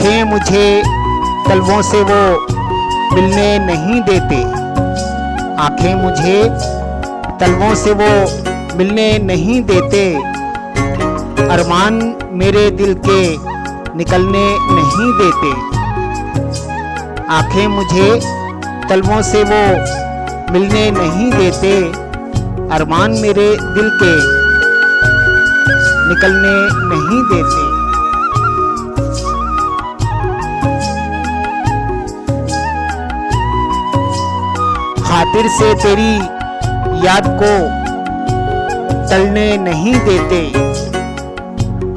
आंखें मुझे तलवों से वो मिलने नहीं देते, आंखें मुझे तलवों से वो मिलने नहीं देते, अरमान मेरे दिल के निकलने नहीं देते। आंखें मुझे तलवों से वो मिलने नहीं देते, अरमान मेरे दिल के निकलने नहीं देते। खातिर से तेरी याद को टलने नहीं देते,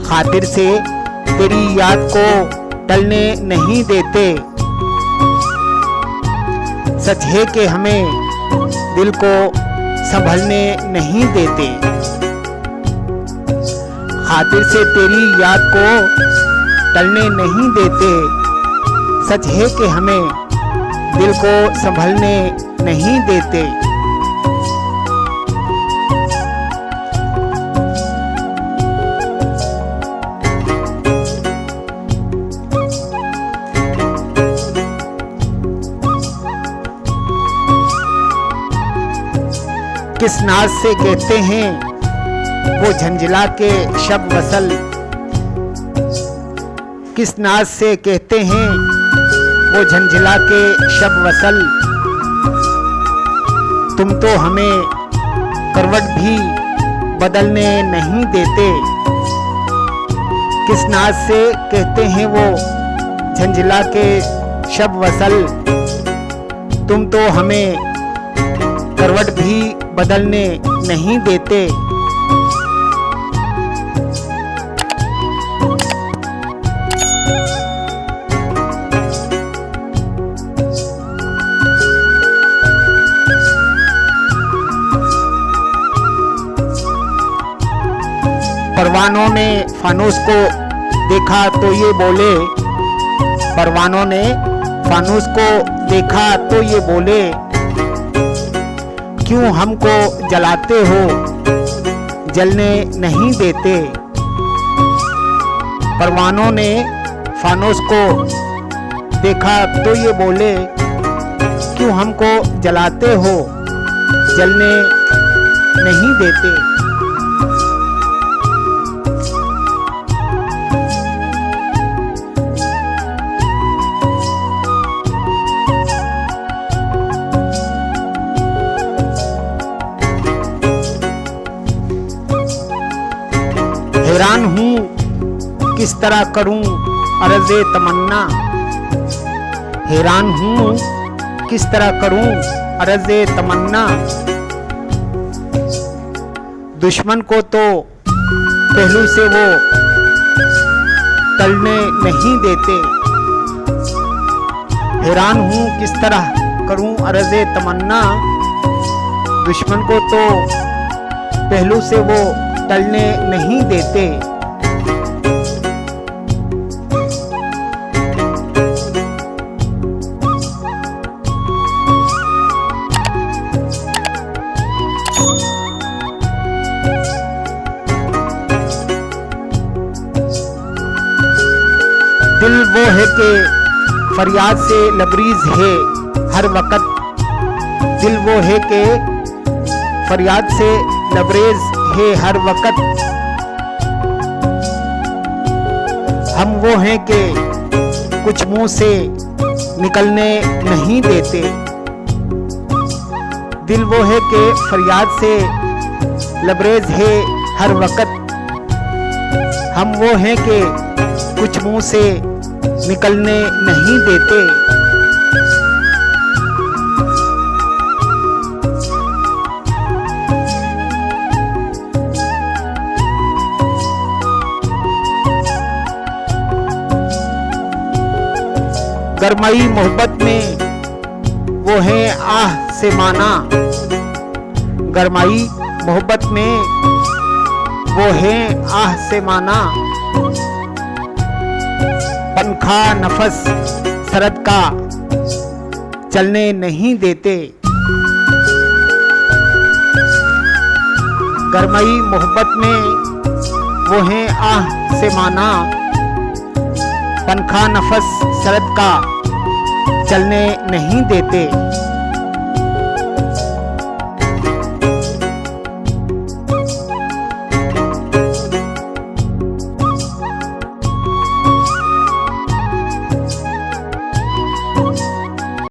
खातिर से तेरी याद को टलने नहीं देते। सच है कि हमें दिल को संभलने नहीं देते, खातिर से तेरी याद को टलने नहीं देते। सच है कि हमें दिल को संभलने नहीं देते। किस नाज से कहते हैं वो झंझला के शब वसल, किस नाज से कहते हैं वो झंझला के शब वसल। तुम तो हमें करवट भी बदलने नहीं देते, किस नाज से कहते हैं वो झंझला के शब वसल। तुम तो हमें करवट भी बदलने नहीं देते। परवानों ने फानूस को देखा तो ये बोले, परवानों ने फानूस को देखा तो ये बोले, क्यों हमको जलाते हो जलने नहीं देते। परवानों ने फानूस को देखा तो ये बोले, क्यों हमको जलाते हो जलने नहीं देते। हैरान हूँ किस तरह करूँ अर्ज़े तमन्ना, हैरान हूँ किस तरह करूँ अर्ज़े तमन्ना। दुश्मन को तो पहलू से वो टलने नहीं देते, हैरान हूँ किस तरह करूँ अर्ज़े तमन्ना। दुश्मन को तो पहलू से वो टलने नहीं देते। दिल वो है कि फरियाद से लबरीज है हर वक्त, दिल वो है कि फरियाद से लबरेज है हर वक्त। हम वो हैं कि कुछ मुंह से निकलने नहीं देते, दिल वो है कि फरियाद से लबरेज है हर वक्त। हम वो हैं कि कुछ मुंह से निकलने नहीं देते। गरमाई मोहब्बत में वो है आह से माना, गरमाई मोहब्बत में वो है आह से माना। पंखा नफस सरद का चलने नहीं देते, गरमाई मोहब्बत में वो है आह से माना। पंखा नफस सरद का चलने नहीं देते।